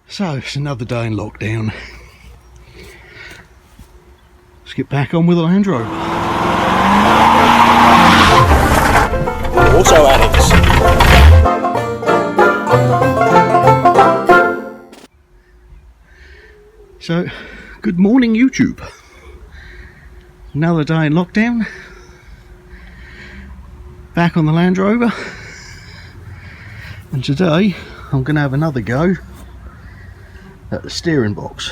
So it's another day in lockdown. Let's get back on with the Land Rover. Auto Addicts. So, good morning YouTube. Another day in lockdown. Back on the Land Rover. And today I'm going to have another go at the steering box.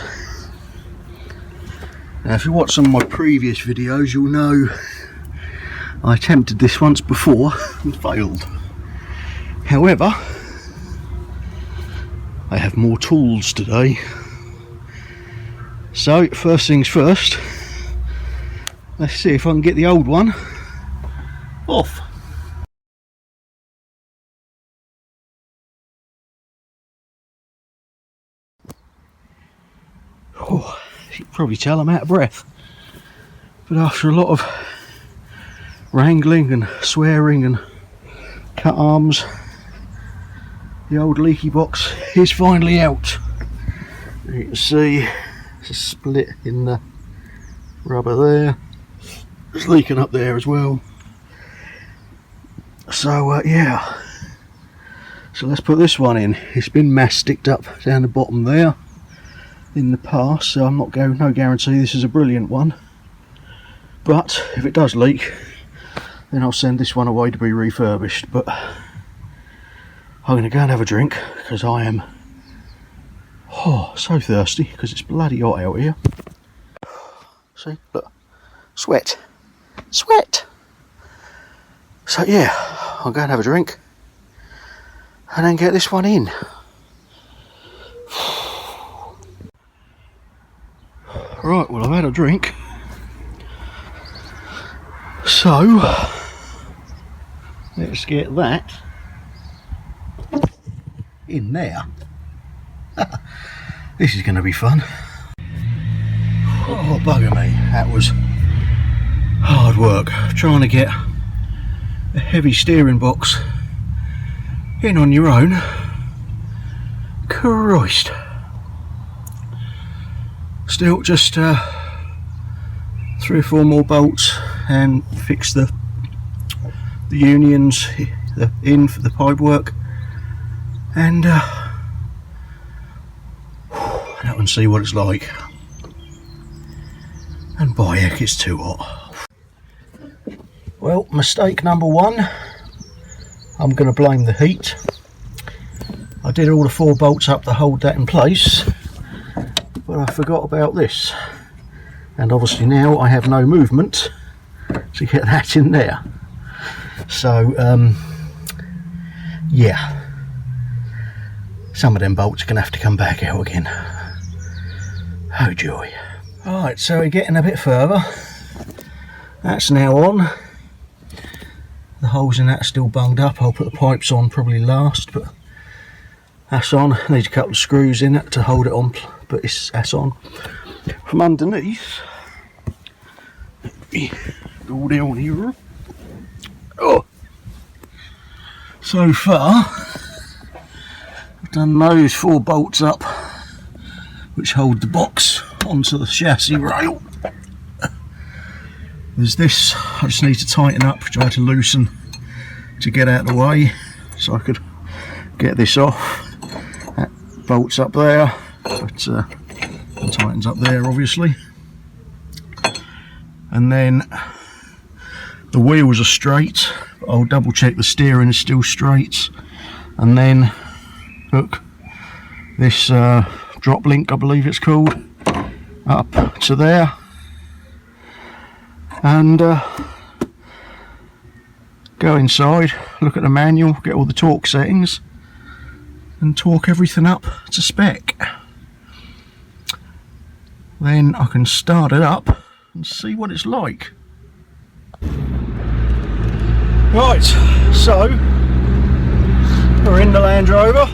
Now if you watch some of my previous videos you'll know I attempted this once before and failed. However, I have more tools today. So first things first, let's see if I can get the old one off. Oh, you can probably tell I'm out of breath, but after a lot of wrangling and swearing and cut arms, the old leaky box is finally out. You can see there's a split in the rubber there, it's leaking up there as well. So yeah, so let's put this one in. It's been masticed up down the bottom there in the past, so I'm not no guarantee this is a brilliant one, but if it does leak then I'll send this one away to be refurbished. But I'm going to go and have a drink because I am so thirsty because it's bloody hot out here. See, look, sweat. So yeah, I'll go and have a drink and then get this one in. Right, well I've had a drink, so let's get that in there. This is going to be fun. Oh bugger me, that was hard work trying to get a heavy steering box in on your own. Christ. Still just 3 or 4 more bolts and fix the unions in for the pipe work, and out and see what it's like. And by heck, it's too hot. Well, mistake number 1, I'm going to blame the heat. I did all the 4 bolts up to hold that in place, but I forgot about this, and obviously now I have no movement to get that in there. So yeah, some of them bolts are going to have to come back out again. Oh joy. Alright, so we're getting a bit further. That's now on. The holes in that are still bunged up. I'll put the pipes on probably last, but that's on. Needs a couple of screws in it to hold it on, but that's on. From underneath, go down here. Oh, so far I've done those 4 bolts up which hold the box onto the chassis rail. There's this I just need to tighten up, which I had to loosen to get out of the way so I could get this off. That bolts up there, but it tightens up there obviously. And then the wheels are straight, but I'll double check the steering is still straight. And then look, this drop link, I believe it's called, up to there, and go inside, look at the manual, get all the torque settings and torque everything up to spec. Then I can start it up and see what it's like. Right, so we're in the Land Rover.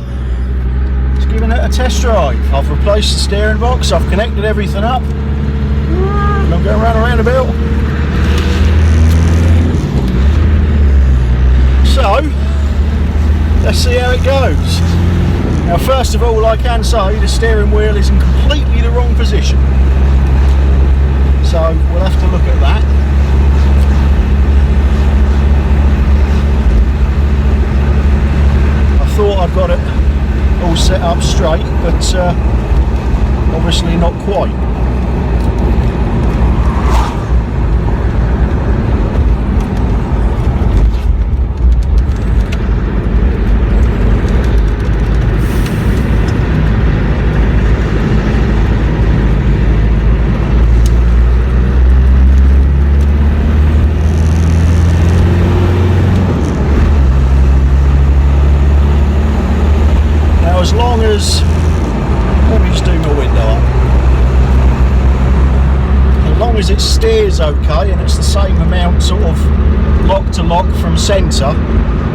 It's giving it a test drive. I've replaced the steering box, I've connected everything up, and I'm going around a bit. So let's see how it goes. Now first of all, I can say the steering wheel is in completely the wrong position, so we'll have to look at that. I thought I'd got it all set up straight, but obviously not quite. As long as, let me just do my window up, as long as it steers okay and it's the same amount sort of lock to lock from centre,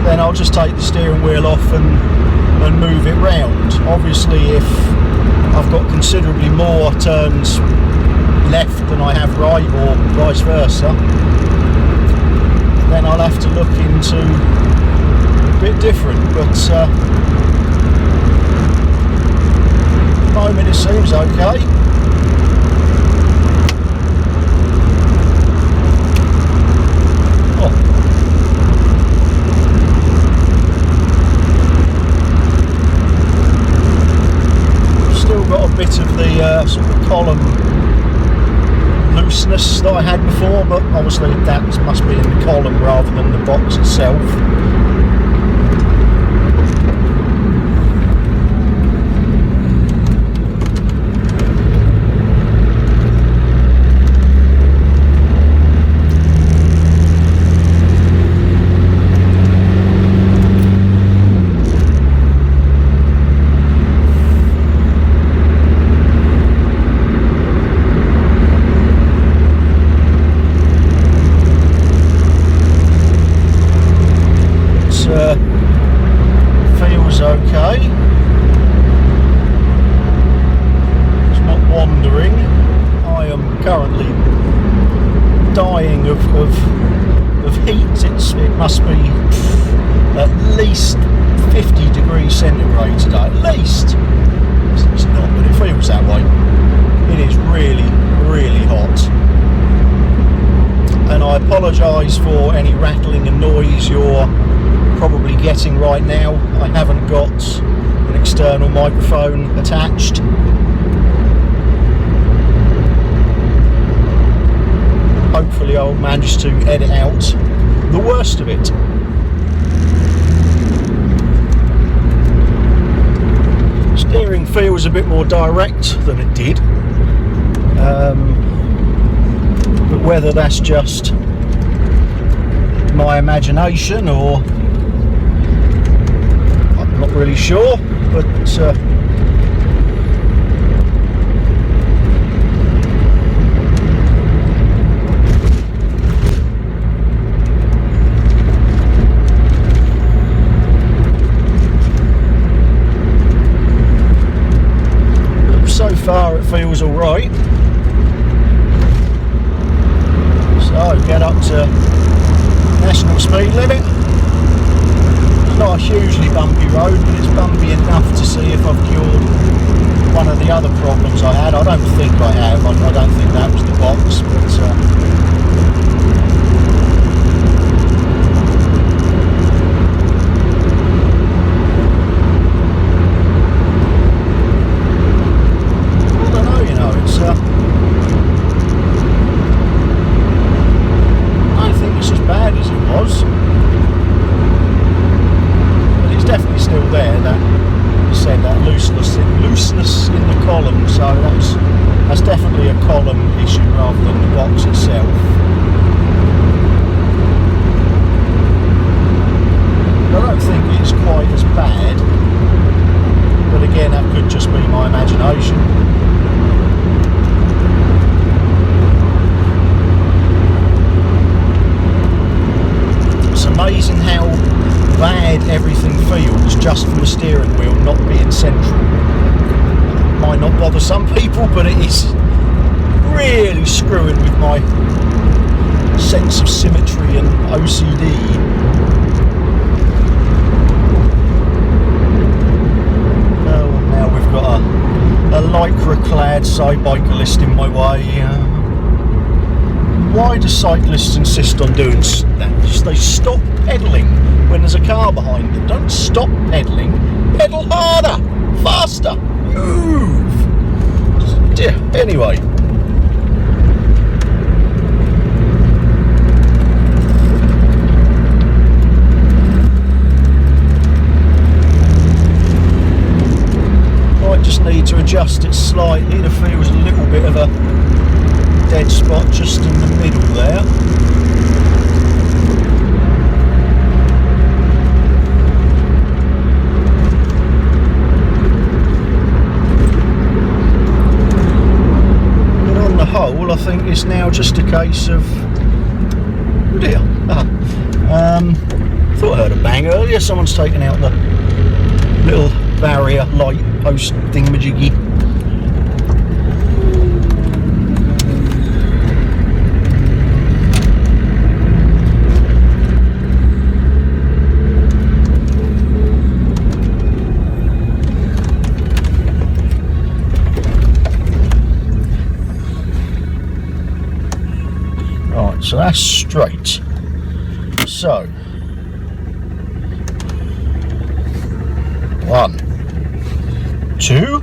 then I'll just take the steering wheel off and move it round. Obviously if I've got considerably more turns left than I have right, or vice versa, then I'll have to look into a bit different, but moment it seems okay. Oh. Still got a bit of the sort of column looseness that I had before, but obviously that must be in the column rather than the box itself. Feels okay. It's not wandering. I am currently dying of heat. It must be at least 50 degrees centigrade today. At least. It's not, but it feels that way. It is really, really hot. And I apologise for any rattling and noise you're probably getting right now. I haven't got an external microphone attached. Hopefully I'll manage to edit out the worst of it. Steering feels a bit more direct than it did, but whether that's just my imagination or I'm not really sure, but so far it feels alright. So get up to national speed limit. It's not a hugely bumpy road, but it's bumpy enough to see if I've cured one of the other problems I had. I don't think I have. I don't think that was the box, but looseness in the column, so that's definitely a column issue rather than the box itself. I don't think it's quite as bad, but again that could just be my imagination. It's amazing how bad everything feels just from the steering wheel not being central. Might not bother some people, but it is really screwing with my sense of symmetry and OCD. bad cyclist in my way. Why do cyclists insist on doing that? They stop pedalling when there's a car behind them. Don't stop pedalling. Pedal harder, faster, move. Anyway. Might just need to adjust it slightly. There feels a little bit of a dead spot just in the middle there. But on the whole, I think it's now just a case of... Oh dear. Thought I heard a bang earlier. Someone's taken out the little barrier light post thingamajiggy. Right, so that's straight. So 1, 2,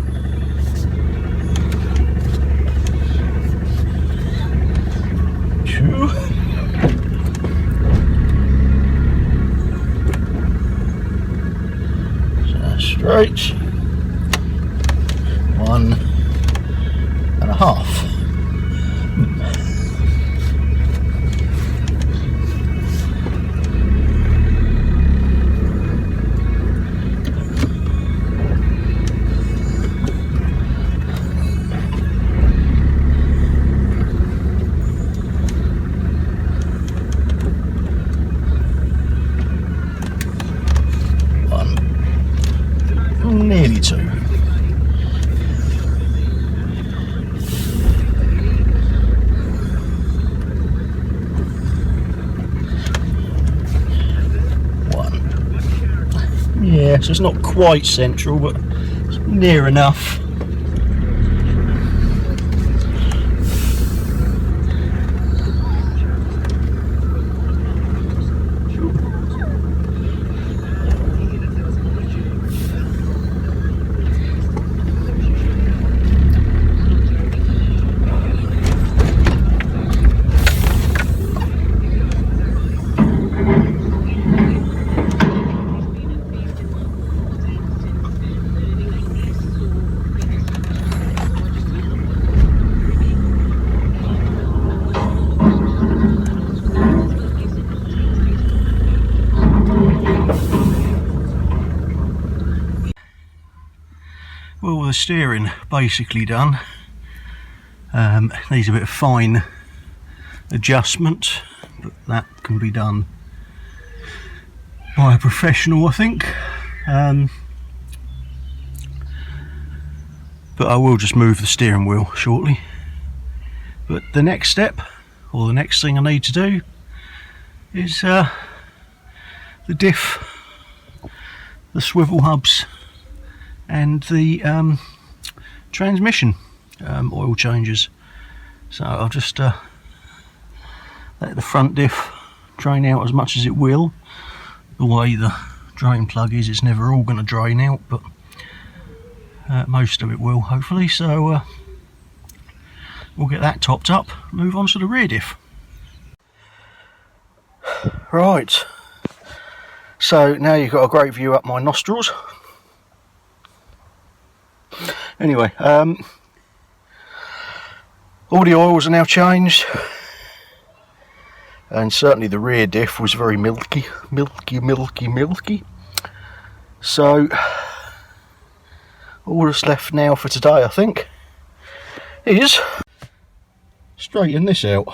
2, so that's straight, 1.5. Nearly 2. Yeah, so it's not quite central, but it's near enough. Well, the steering basically done. Needs a bit of fine adjustment, but that can be done by a professional, I think. But I will just move the steering wheel shortly. But the next step, or the next thing I need to do, is the diff, the swivel hubs, and the transmission oil changes. So I'll just let the front diff drain out as much as it will. The way the drain plug is, it's never all going to drain out, but most of it will, hopefully. So we'll get that topped up, move on to the rear diff. Right, so now you've got a great view up my nostrils. Anyway, all the oils are now changed, and certainly the rear diff was very milky. So all that's left now for today, I think, is straighten this out.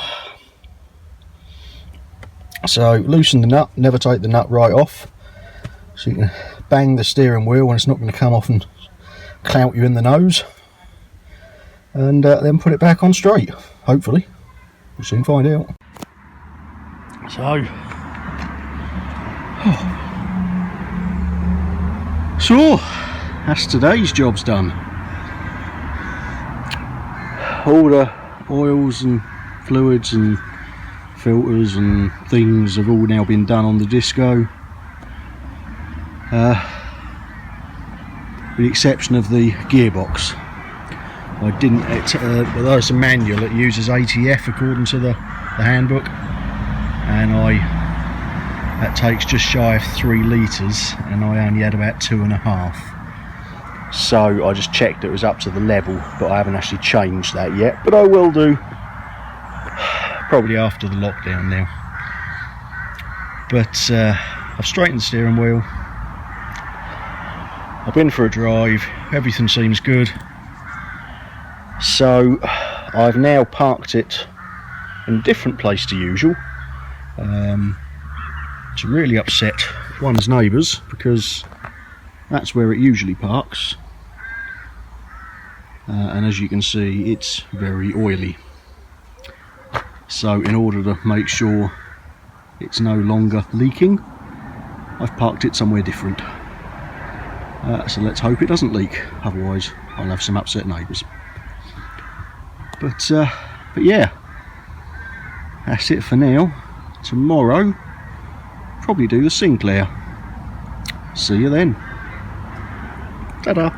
So loosen the nut, never take the nut right off, so you can bang the steering wheel and it's not going to come off and clout you in the nose, and then put it back on straight, hopefully. We'll soon find out. So that's today's job's done. all the oils and fluids and filters and things have all now been done on the Disco, with the exception of the gearbox. I didn't, although it's a manual, it uses ATF according to the handbook, and that takes just shy of 3 litres, and I only had about 2.5. So I just checked it was up to the level, but I haven't actually changed that yet, but I will do probably after the lockdown now. But I've straightened the steering wheel, I've been for a drive, everything seems good. So I've now parked it in a different place to usual, to really upset one's neighbours, because that's where it usually parks, and as you can see, it's very oily. So in order to make sure it's no longer leaking, I've parked it somewhere different. So let's hope it doesn't leak, otherwise I'll have some upset neighbours. But yeah, that's it for now. Tomorrow, probably do the Sinclair. See you then. Ta-da.